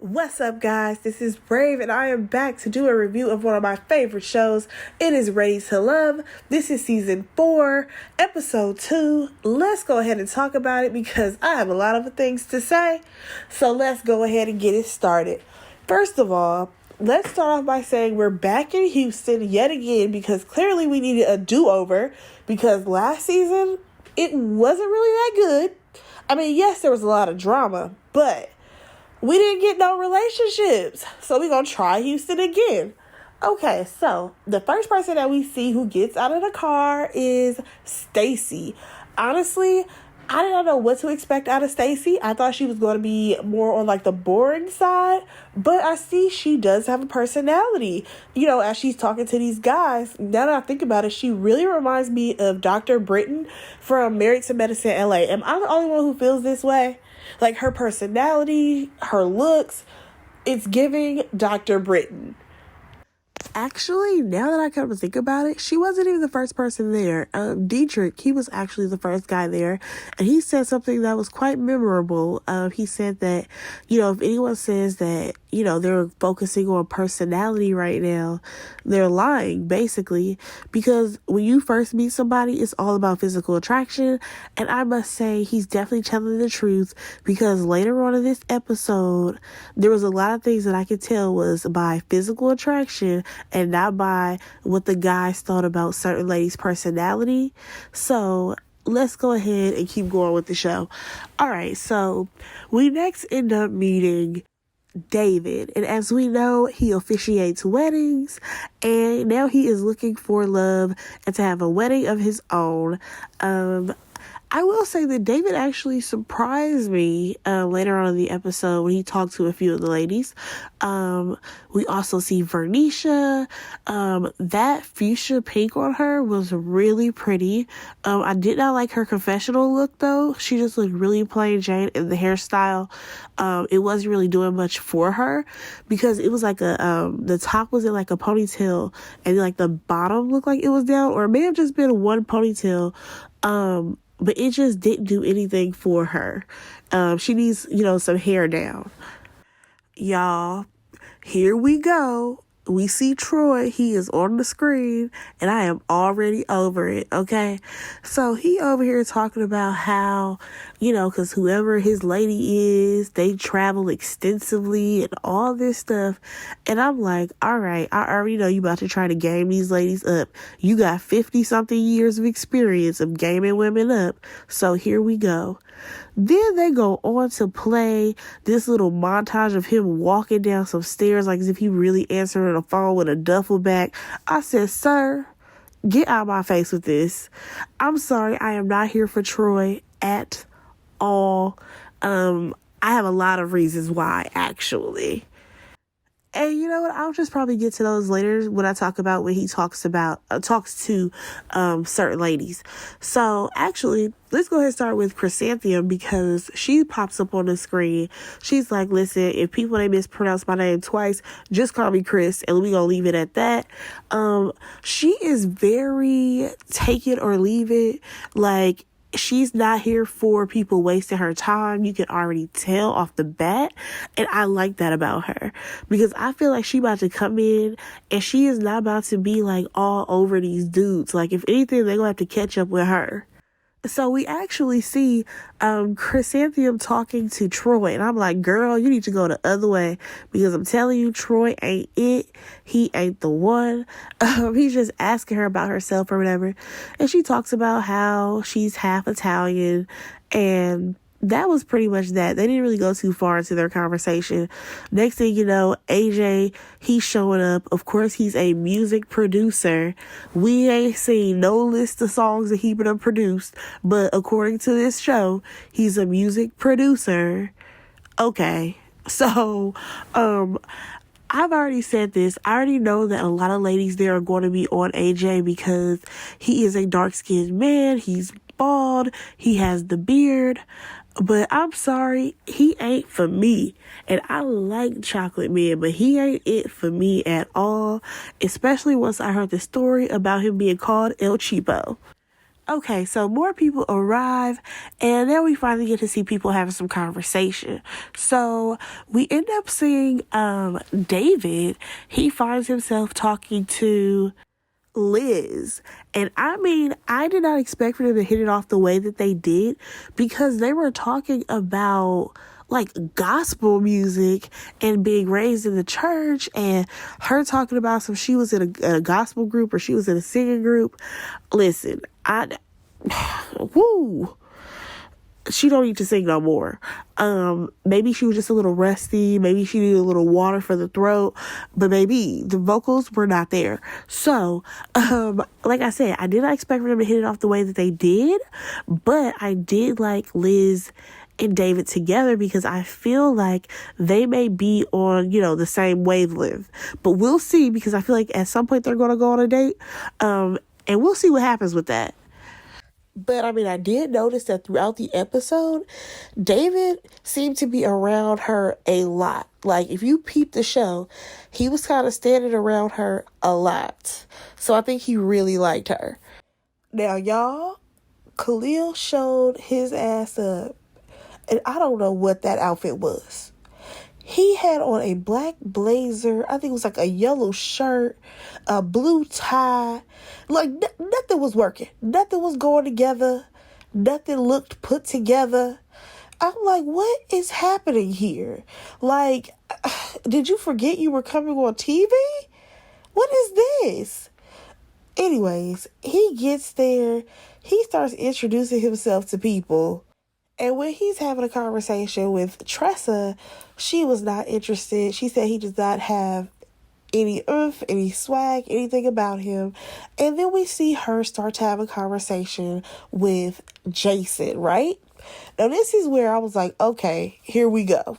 What's up, guys? This is Brave, and I am back to do a review of one of my favorite shows. It is Ready to Love. This is season 4, episode 2. Let's go ahead and talk about it because I have a lot of things to say. So let's go ahead and get it started. First of all, let's start off by saying we're back in Houston yet again because clearly we needed a do-over because last season it wasn't really that good. I mean, yes, there was a lot of drama, but we didn't get no relationships. So we're going to try Houston again. Okay, so the first person that we see who gets out of the car is Stacy. Honestly, I did not know what to expect out of Stacy. I thought she was going to be more on like the boring side, but I see she does have a personality. You know, as she's talking to these guys, now that I think about it, she really reminds me of Dr. Britton from Married to Medicine LA. Am I the only one who feels this way? Like her personality, her looks, it's giving Dr. Britton. Actually, now that I come to think about it, she wasn't even the first person there. Dietrich, he was actually the first guy there, and he said something that was quite memorable. He said that, you know, if anyone says that, you know, they're focusing on personality right now, they're lying, basically, because when you first meet somebody, it's all about physical attraction, and I must say, he's definitely telling the truth, because later on in this episode, there was a lot of things that I could tell was by physical attraction and not by what the guys thought about certain ladies' personality. So let's go ahead and keep going with the show. All right, so we next end up meeting David, and as we know, he officiates weddings, and now he is looking for love and to have a wedding of his own. I will say that David actually surprised me later on in the episode when he talked to a few of the ladies. We also see Vernisha. That fuchsia pink on her was really pretty. I did not like her confessional look, though. She just looked really plain Jane in the hairstyle. It wasn't really doing much for her because it was like the top was in like a ponytail and like the bottom looked like it was down, or it may have just been one ponytail. But it just didn't do anything for her. She needs, you know, some hair down. Y'all, here we go. We see Troy. He is on the screen, and I am already over it, okay? So he over here talking about how, you know, because whoever his lady is, they travel extensively and all this stuff. And I'm like, all right, I already know you about to try to game these ladies up. You got 50-something years of experience of gaming women up. So here we go. Then they go on to play this little montage of him walking down some stairs like as if he really answering a phone with a duffel bag. I said, sir, get out of my face with this. I'm sorry, I am not here for Troy at all. I have a lot of reasons why, actually. And you know what? I'll just probably get to those later when I talk about when he talks to certain ladies. So actually, let's go ahead and start with Chrysanthemum because she pops up on the screen. She's like, listen, if people they mispronounce my name twice, just call me Chris, and we gonna leave it at that. She is very take it or leave it. Like, she's not here for people wasting her time. You can already tell off the bat. And I like that about her because I feel like she about to come in and she is not about to be like all over these dudes. Like, if anything, they're gonna have to catch up with her. So we actually see Chrysanthemum talking to Troy, and I'm like, girl, you need to go the other way because I'm telling you, Troy ain't it. He ain't the one. He's just asking her about herself or whatever, and she talks about how she's half Italian, and that was pretty much that. They didn't really go too far into their conversation. Next thing you know, AJ, he's showing up. Of course, he's a music producer. We ain't seen no list of songs that he would have produced, but according to this show, he's a music producer. Okay. So, I've already said this. I already know that a lot of ladies there are going to be on AJ because he is a dark-skinned man. He's bald. He has the beard. But I'm sorry, he ain't for me. And I like Chocolate Man, but he ain't it for me at all. Especially once I heard the story about him being called El Cheapo. Okay, so more people arrive, and then we finally get to see people having some conversation. So we end up seeing David. He finds himself talking to Liz. And I mean, I did not expect for them to hit it off the way that they did, because they were talking about like gospel music and being raised in the church, and her talking about some, she was in a gospel group or she was in a singing group. Listen, woo, she don't need to sing no more. Maybe she was just a little rusty. Maybe she needed a little water for the throat, but maybe the vocals were not there. So, like I said, I did not expect for them to hit it off the way that they did, but I did like Liz and David together, because I feel like they may be on, the same wavelength, but we'll see, because I feel like at some point they're going to go on a date. And we'll see what happens with that. But I mean, I did notice that throughout the episode, David seemed to be around her a lot. Like, if you peep the show, he was kind of standing around her a lot. So I think he really liked her. Now, y'all, Khalil showed his ass up, and I don't know what that outfit was. He had on a black blazer. I think it was like a yellow shirt, a blue tie. Like, nothing was working. Nothing was going together. Nothing looked put together. I'm like, what is happening here? Like, did you forget you were coming on TV? What is this? Anyways, he gets there. He starts introducing himself to people. And when he's having a conversation with Tressa, she was not interested. She said he does not have any oomph, any swag, anything about him. And then we see her start to have a conversation with Jason, right? Now, this is where I was like, okay, here we go.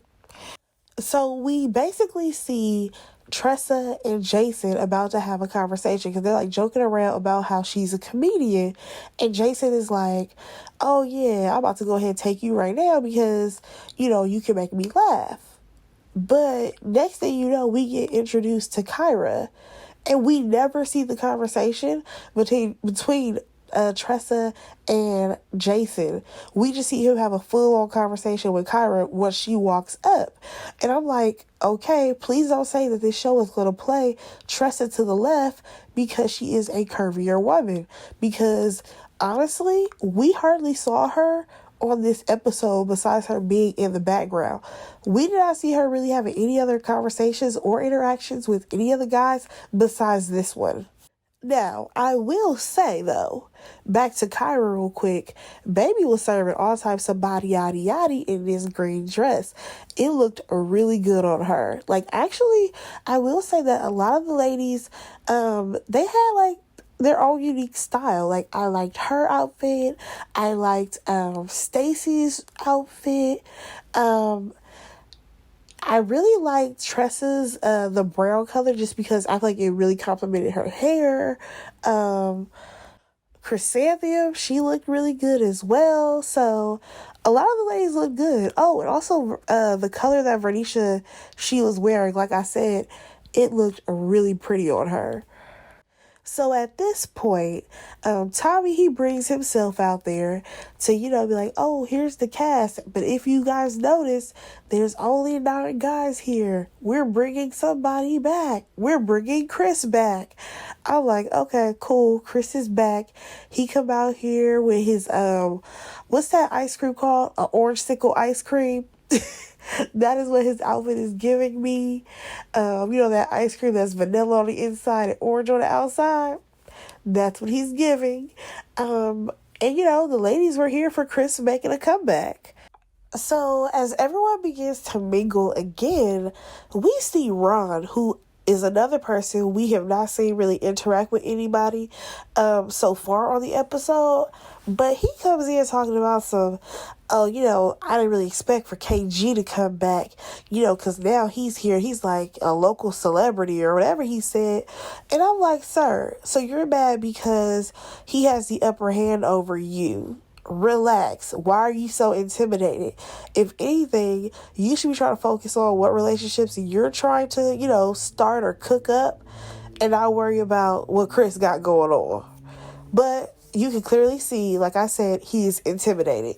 So we basically see Tressa and Jason about to have a conversation, because they're like joking around about how she's a comedian, and Jason is like, oh yeah, I'm about to go ahead and take you right now because you can make me laugh. But next thing you know, we get introduced to Kyra, and we never see the conversation between Tressa and Jason. We just see him have a full-on conversation with Kyra once she walks up. And I'm like, okay, please don't say that this show is going to play Tressa to the left because she is a curvier woman. Because honestly, we hardly saw her on this episode besides her being in the background. We did not see her really having any other conversations or interactions with any other guys besides this one. Now, I will say, though, back to Kyra real quick, baby was serving all types of body yaddy yaddy in this green dress. It looked really good on her. Like, actually, I will say that a lot of the ladies, they had, like, their own unique style. Like, I liked her outfit. I liked Stacy's outfit. I really liked Tressa's, the brown color, just because I feel like it really complimented her hair. Chrysanthemum, she looked really good as well. So a lot of the ladies looked good. Oh, and also the color that Vernisha, she was wearing, like I said, it looked really pretty on her. So at this point, Tommy, he brings himself out there to, be like, oh, here's the cast. But if you guys notice, there's only 9 guys here. We're bringing somebody back. We're bringing Chris back. I'm like, okay, cool. Chris is back. He come out here with his, what's that ice cream called? An orange sickle ice cream. That is what his outfit is giving me. That ice cream that's vanilla on the inside and orange on the outside. That's what he's giving. And the ladies were here for Chris making a comeback. So as everyone begins to mingle again, we see Ron, who is another person we have not seen really interact with anybody so far on the episode. But he comes in talking about some, I didn't really expect for KG to come back, because now he's here. He's like a local celebrity or whatever he said. And I'm like, sir, so you're mad because he has the upper hand over you. Relax. Why are you so intimidated? If anything, you should be trying to focus on what relationships you're trying to, start or cook up, and not worry about what Chris got going on. But you can clearly see, like I said, he's intimidated.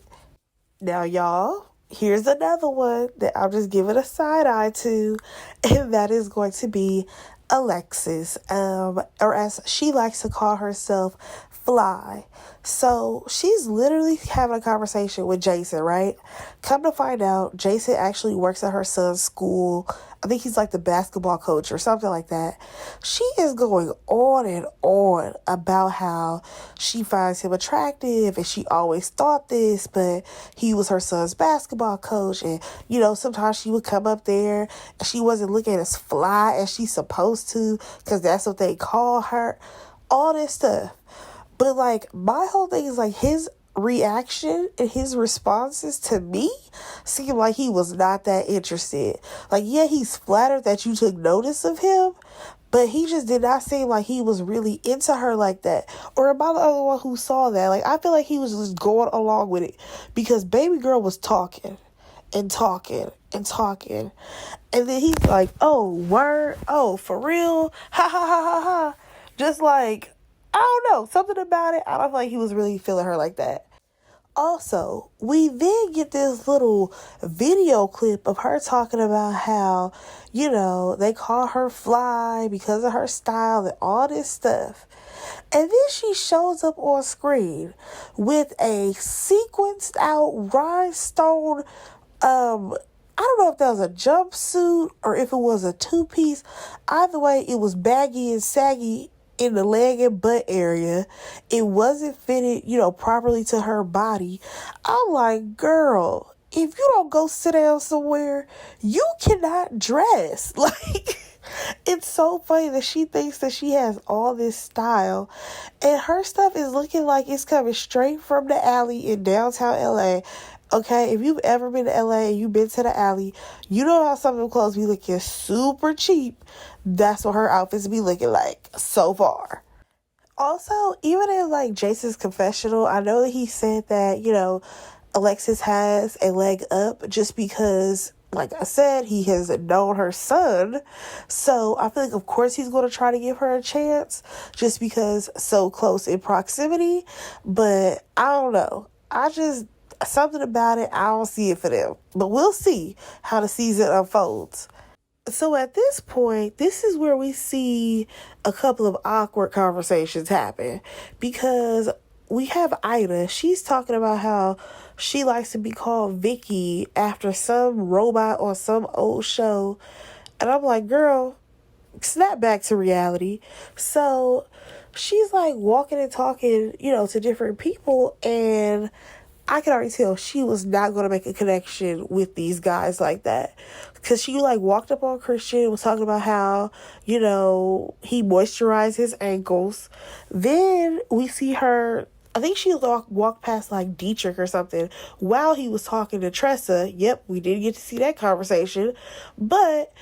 Now, y'all, here's another one that I'm just giving a side eye to, and that is going to be Alexis, or as she likes to call herself, Fly. So she's literally having a conversation with Jason, right? Come to find out, Jason actually works at her son's school. I think he's like the basketball coach or something like that. She is going on and on about how she finds him attractive and she always thought this, but he was her son's basketball coach. And, sometimes she would come up there and she wasn't looking as fly as she's supposed to because that's what they call her. All this stuff. But, like, my whole thing is, like, his reaction and his responses to me seemed like he was not that interested. Like, yeah, he's flattered that you took notice of him, but he just did not seem like he was really into her like that. Or am I the only one who saw that? Like, I feel like he was just going along with it because baby girl was talking and talking and talking. And then he's like, oh, word? Oh, for real? Ha ha ha ha ha. Just like, I don't know, something about it. I don't feel like he was really feeling her like that. Also, we then get this little video clip of her talking about how, they call her Fly because of her style and all this stuff. And then she shows up on screen with a sequenced out rhinestone, I don't know if that was a jumpsuit or if it was a two-piece. Either way, it was baggy and saggy in the leg and butt area. It wasn't fitted, properly to her body. I'm like, girl, if you don't go sit down somewhere, you cannot dress. Like, it's so funny that she thinks that she has all this style and her stuff is looking like it's coming straight from the alley in downtown LA. Okay, if you've ever been to LA and you've been to the alley, you know how some of them clothes be looking super cheap. That's what her outfits be looking like so far. Also, even in like Jason's confessional, I know that he said that, Alexis has a leg up just because, like I said, he has known her son. So I feel like, of course, he's going to try to give her a chance just because so close in proximity. But I don't know. Something about it, I don't see it for them. But we'll see how the season unfolds. So at this point, this is where we see a couple of awkward conversations happen. Because we have Ida. She's talking about how she likes to be called Vicky after some robot on some old show. And I'm like, girl, snap back to reality. So she's like walking and talking, to different people. And I could already tell she was not going to make a connection with these guys like that. Because she, like, walked up on Christian, was talking about how, he moisturized his ankles. Then we see her, I think she walked past, like, Dietrich or something while he was talking to Tressa. Yep, we did get to see that conversation. But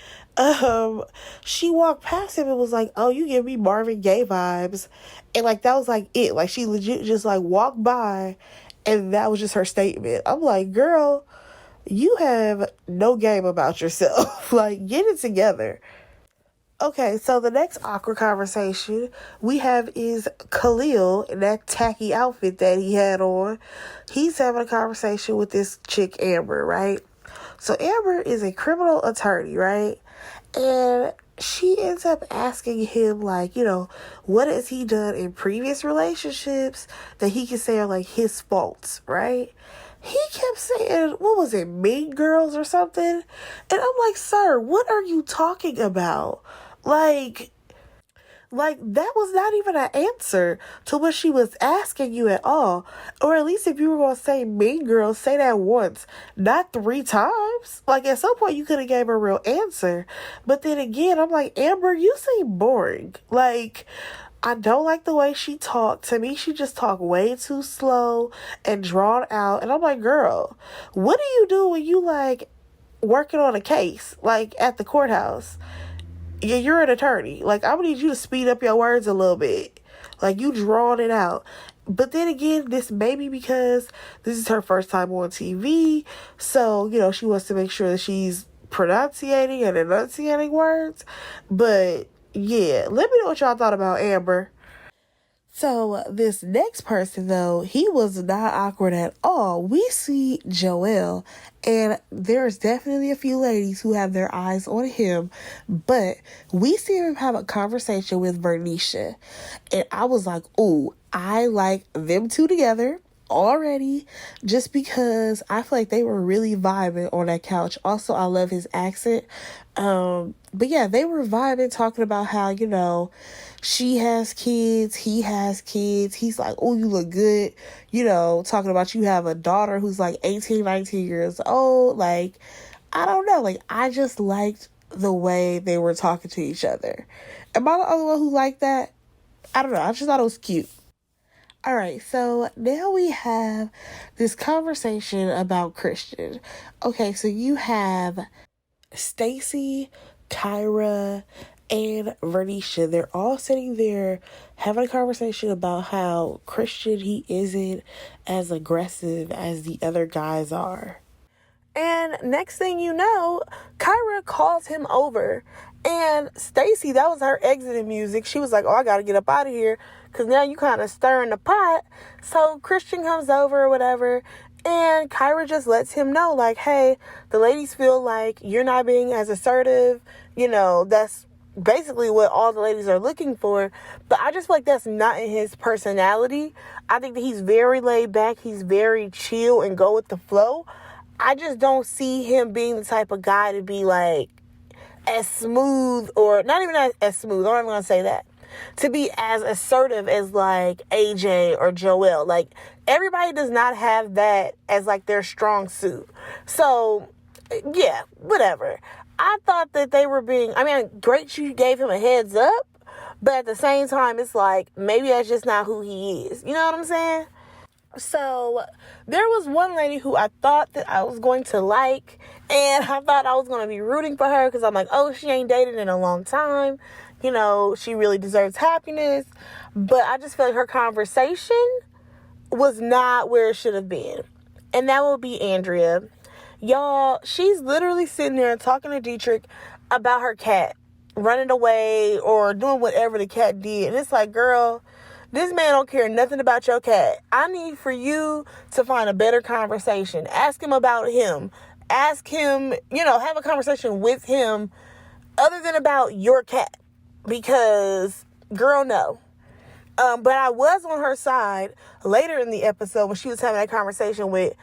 she walked past him and was like, oh, you give me Marvin Gaye vibes. And, like, that was, like, it. Like, she legit just, like, walked by. And that was just her statement. I'm like, girl, you have no game about yourself. Like, get it together. Okay, so the next awkward conversation we have is Khalil in that tacky outfit that he had on. He's having a conversation with this chick, Amber, right? So Amber is a criminal attorney, right? And she ends up asking him, like, what has he done in previous relationships that he can say are, like, his faults, right? He kept saying, what was it, Mean Girls or something? And I'm like, sir, what are you talking about? Like, that was not even an answer to what she was asking you at all. Or at least if you were going to say Mean Girls, say that once, not 3 times. Like, at some point you could have gave her a real answer. But then again, I'm like, Amber, you seem boring. Like, I don't like the way she talked. To me, she just talked way too slow and drawn out. And I'm like, girl, what do you do when you, like, working on a case, like, at the courthouse? Yeah, you're an attorney. Like, I'm gonna need you to speed up your words a little bit. Like, you drawing it out. But then again, this may be because this is her first time on TV. So, she wants to make sure that she's pronunciating and enunciating words. But, yeah, let me know what y'all thought about Amber. So this next person, though, he was not awkward at all. We see Joel, and there's definitely a few ladies who have their eyes on him, but we see him have a conversation with Bernicia, and I was like, ooh, I like them two together already, just because I feel like they were really vibing on that couch. Also, I love his accent. But yeah, they were vibing, talking about how, she has kids, he has kids. He's like, oh, you look good. Talking about you have a daughter who's like 18, 19 years old. Like, I don't know. Like, I just liked the way they were talking to each other. Am I the only one who liked that? I don't know. I just thought it was cute. All right, so now we have this conversation about Christian. Okay, so you have Stacy, Kyra, and Vernisha. They're all sitting there having a conversation about how Christian, he isn't as aggressive as the other guys are. And next thing you know, Kyra calls him over. And Stacy, that was her exiting music. She was like, oh, I got to get up out of here because now you kind of stirring the pot. So Christian comes over or whatever. And Kyra just lets him know, like, hey, the ladies feel like you're not being as assertive. That's basically what all the ladies are looking for. But I just feel like that's not in his personality. I think that he's very laid back. He's very chill and go with the flow. I just don't see him being the type of guy to be like as smooth, or not even as smooth. I'm not going to say that. To be as assertive as like AJ or Joel. Like, everybody does not have that as like their strong suit. So yeah, whatever. I thought that they were great she gave him a heads up, but at the same time, it's like, maybe that's just not who he is. You know what I'm saying? So there was one lady who I thought that I was going to like, and I thought I was going to be rooting for her because I'm like, oh, she ain't dated in a long time. She really deserves happiness. But I just feel like her conversation was not where it should have been. And that will be Andrea. Y'all, she's literally sitting there talking to Dietrich about her cat running away or doing whatever the cat did. And it's like, girl, this man don't care nothing about your cat. I need for you to find a better conversation. Ask him about him. Ask him, have a conversation with him other than about your cat. Because, girl, no. But I was on her side later in the episode when she was having that conversation with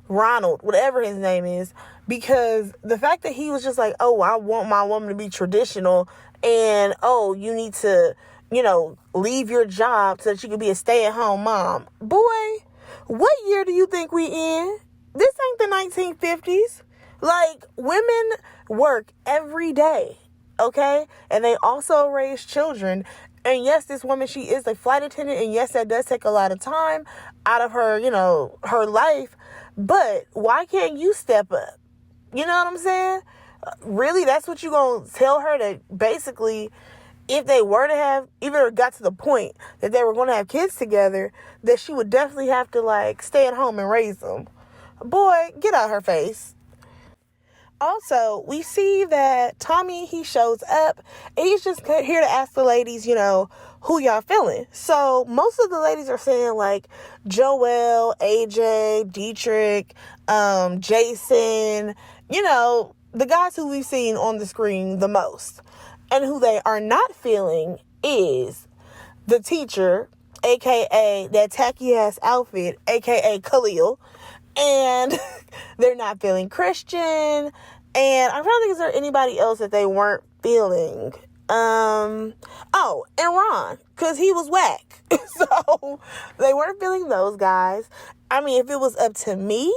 Ronald, whatever his name is, because the fact that he was just like, oh, I want my woman to be traditional, and oh, you need to, leave your job so that you can be a stay-at-home mom. Boy, what year do you think we in? This ain't the 1950s. Like, women work every day, okay? And they also raise children. And yes, this woman, she is a flight attendant. And yes, that does take a lot of time out of her, her life. But why can't you step up? You know what I'm saying? Really, that's what you going to tell her, that basically, if they were to have, even if it got to the point that they were going to have kids together, that she would definitely have to, like, stay at home and raise them. Boy, get out her face. Also, we see that Tommy, he shows up, and he's just here to ask the ladies, who y'all feeling. So most of the ladies are saying, like, Joel, AJ, Dietrich, Jason, the guys who we've seen on the screen the most. And who they are not feeling is the teacher, a.k.a. that tacky-ass outfit, a.k.a. Khalil. And they're not feeling Christian. And I'm trying to think, is there anybody else that they weren't feeling? And Ron, because he was whack. So they weren't feeling those guys. I mean, if it was up to me,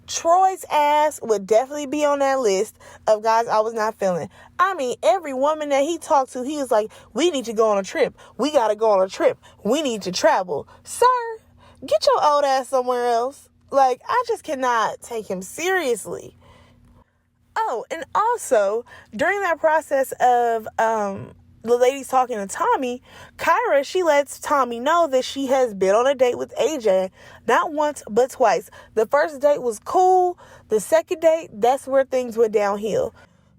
Troy's ass would definitely be on that list of guys I was not feeling. I mean, every woman that he talked to, he was like, we need to go on a trip. We got to go on a trip. We need to travel. Sir, get your old ass somewhere else. Like, I just cannot take him seriously. Oh, and also, during that process of the ladies talking to Tommy, Kyra, she lets Tommy know that she has been on a date with AJ. Not once, but twice. The first date was cool. The second date, that's where things went downhill.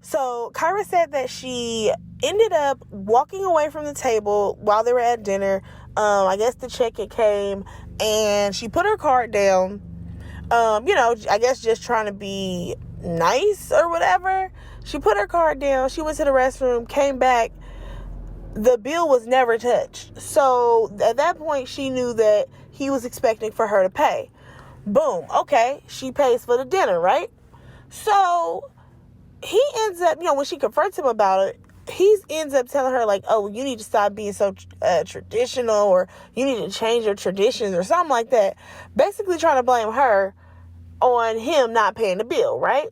So Kyra said that she ended up walking away from the table while they were at dinner. I guess the check it came, and she put her card down. I guess just trying to be nice or whatever. She put her card down. She went to the restroom, came back. The bill was never touched. So at that point, she knew that he was expecting for her to pay. Boom. Okay. She pays for the dinner, right? So he ends up, when she confronts him about it, he ends up telling her, like, oh, you need to stop being so traditional, or you need to change your traditions or something like that. Basically trying to blame her on him not paying the bill, right?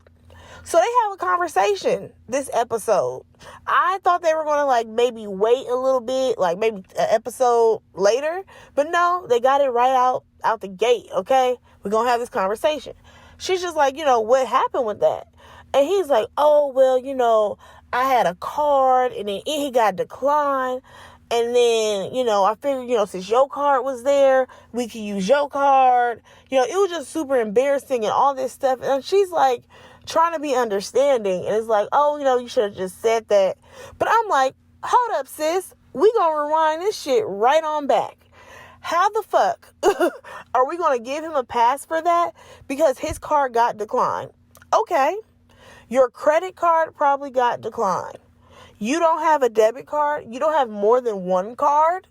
So they have a conversation this episode. I thought they were going to, maybe wait a little bit, maybe an episode later. But no, they got it right out the gate, okay? We're going to have this conversation. She's just like, what happened with that? And he's like, oh, well, I had a card, and then he got declined. And then, I figured, since your card was there, we could use your card. It was just super embarrassing and all this stuff. And she's like trying to be understanding. And it's like, oh, you should have just said that. But I'm like, hold up, sis. We gonna rewind this shit right on back. How the fuck are we going to give him a pass for that? Because his card got declined. Okay. Your credit card probably got declined. You don't have a debit card. You don't have more than one card.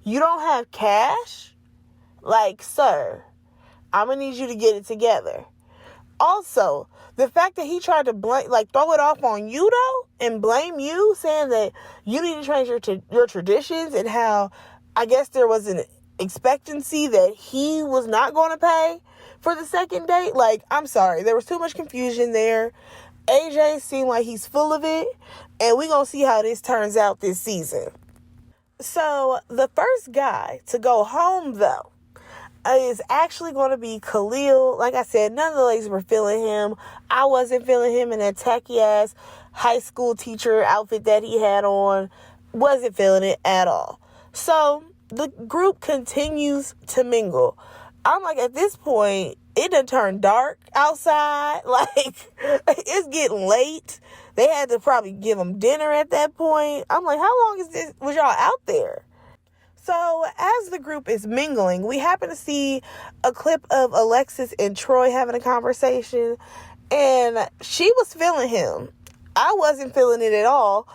You don't have cash. Sir, I'm going to need you to get it together. Also, the fact that he tried to throw it off on you, though, and blame you, saying that you need to change your traditions, and how I guess there was an expectancy that he was not going to pay for the second date. I'm sorry. There was too much confusion there. AJ seemed like he's full of it, and we're going to see how this turns out this season. So the first guy to go home, though, is actually going to be Khalil. Like I said, none of the ladies were feeling him. I wasn't feeling him in that tacky-ass high school teacher outfit that he had on. Wasn't feeling it at all. So the group continues to mingle. I'm like, at this point, it done turned dark outside. It's getting late. They had to probably give them dinner at that point. I'm like, how long was y'all out there? So as the group is mingling, we happen to see a clip of Alexis and Troy having a conversation, and she was feeling him. I wasn't feeling it at all,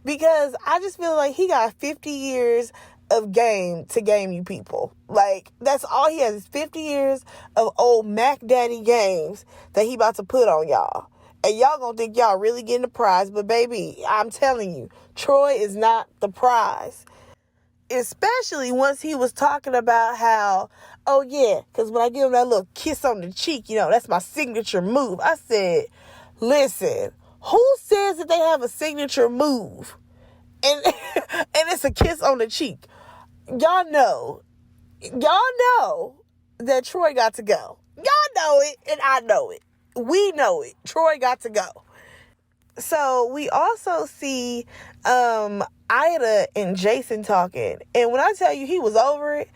because I just feel like he got 50 years of game to game you people. That's all he has, is 50 years of old Mac Daddy games that he about to put on y'all. And y'all gonna think y'all really getting the prize, but baby, I'm telling you, Troy is not the prize. Especially once he was talking about how, oh yeah, because when I give him that little kiss on the cheek, that's my signature move. I said, listen, who says that they have a signature move? And it's a kiss on the cheek. Y'all know that Troy got to go. Y'all know it, and I know it. We know it. Troy got to go. So we also see Ida and Jason talking. And when I tell you he was over it,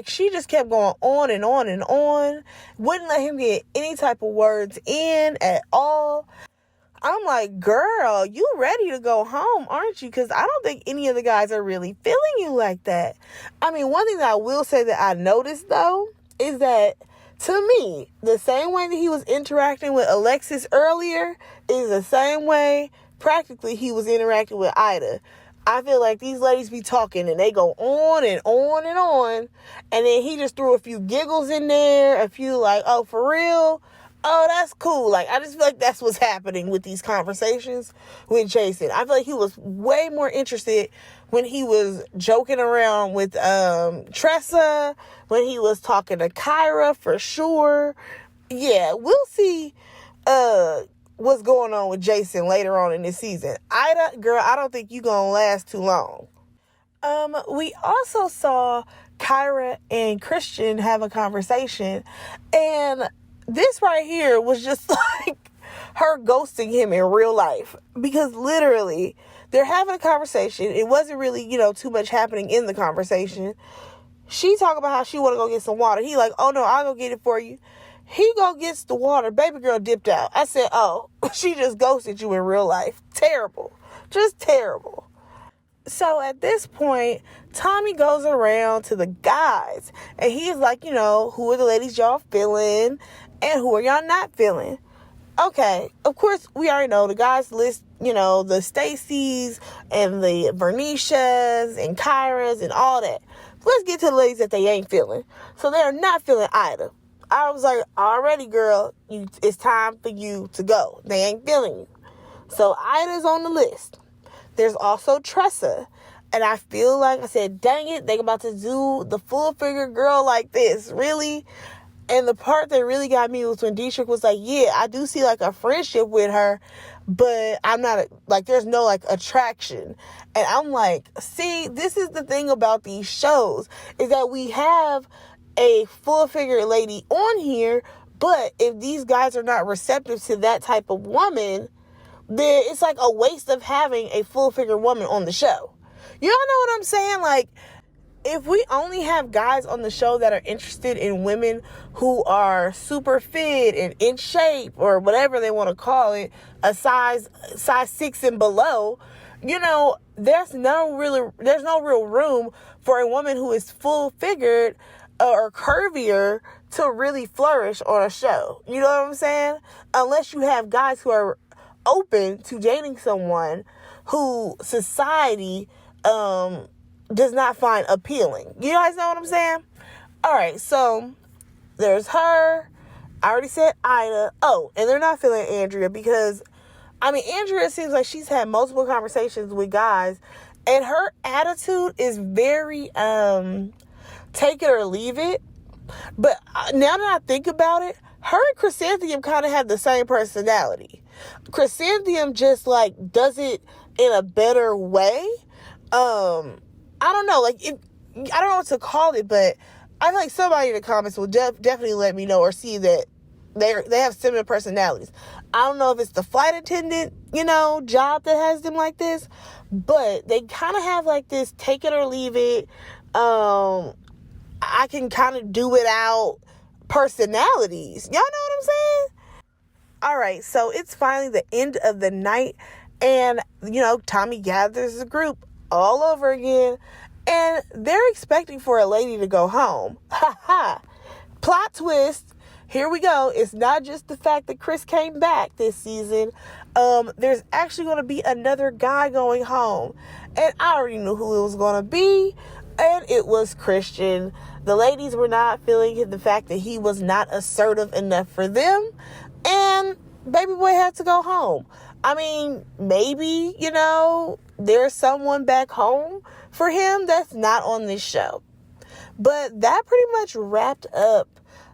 she just kept going on and on and on. Wouldn't let him get any type of words in at all. I'm like, girl, you ready to go home, aren't you? Because I don't think any of the guys are really feeling you like that. I mean, one thing that I will say that I noticed, though, is that, to me, the same way that he was interacting with Alexis earlier is the same way, practically, he was interacting with Ida. I feel like these ladies be talking, and they go on and on and on, and then he just threw a few giggles in there, a few oh, for real? Oh, that's cool. I just feel like that's what's happening with these conversations with Jason. I feel like he was way more interested when he was joking around with Tressa, when he was talking to Kyra, for sure. Yeah, we'll see what's going on with Jason later on in this season. Ida, girl, I don't think you gonna last too long. We also saw Kyra and Christian have a conversation, and this right here was just her ghosting him in real life, because literally they're having a conversation. It wasn't really, too much happening in the conversation. She talking about how she want to go get some water. He like, oh no, I'll go get it for you. He gets the water. Baby girl dipped out. I said, oh, she just ghosted you in real life. Terrible. Just terrible. So at this point, Tommy goes around to the guys. And he's like, who are the ladies y'all feeling? And who are y'all not feeling? Okay, of course, we already know the guys list, the Stacys and the Vernicias and Kyras and all that. Let's get to the ladies that they ain't feeling. So they're not feeling Ida. I was like, already, girl, it's time for you to go. They ain't feeling you. So Ida's on the list. There's also Tressa. And I feel like I said, dang it, they about to do the full figure girl like this. Really? And the part that really got me was when Dietrich was like, yeah, I do see like a friendship with her, but I'm not there's no like attraction. And I'm like, see, this is the thing about these shows is that we have a full figure lady on here, but if these guys are not receptive to that type of woman, then it's like a waste of having a full figure woman on the show. Y'all know what I'm saying? Like, if we only have guys on the show that are interested in women who are super fit and in shape or whatever they want to call it, a size 6 and below, there's no real room for a woman who is full figured or curvier to really flourish on a show. You know what I'm saying? Unless you have guys who are open to dating someone who society does not find appealing. You guys know what I'm saying? All right, so there's her. I already said Ida. Oh, and they're not feeling Andrea because, Andrea seems like she's had multiple conversations with guys, and her attitude is very take it or leave it. But now that I think about it, her and Chrysanthemum kind of have the same personality. Chrysanthemum just does it in a better way. I don't know, I don't know what to call it, but I feel like somebody in the comments will definitely let me know or see that they have similar personalities. I don't know if it's the flight attendant, job that has them like this, but they kind of have this take it or leave it. I can kind of do it out personalities. Y'all know what I'm saying? All right, so it's finally the end of the night, and, Tommy gathers the group all over again, and they're expecting for a lady to go home. Ha ha. Plot twist. Here we go. It's not just the fact that Chris came back this season. There's actually going to be another guy going home, and I already knew who it was going to be, and it was Christian. The ladies were not feeling the fact that he was not assertive enough for them, and baby boy had to go home. Maybe, there's someone back home for him that's not on this show. But that pretty much wrapped up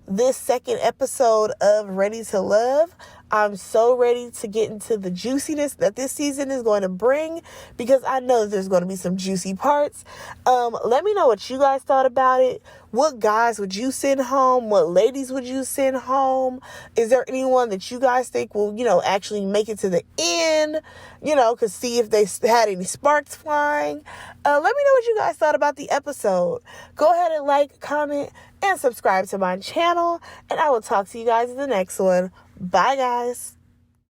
this second episode of Ready to Love. I'm so ready to get into the juiciness that this season is going to bring because I know there's going to be some juicy parts. Let me know what you guys thought about it. What guys would you send home? What ladies would you send home? Is there anyone that you guys think will, actually make it to the end? Could see if they had any sparks flying. Let me know what you guys thought about the episode. Go ahead and like, comment, and subscribe to my channel. And I will talk to you guys in the next one. Bye, guys.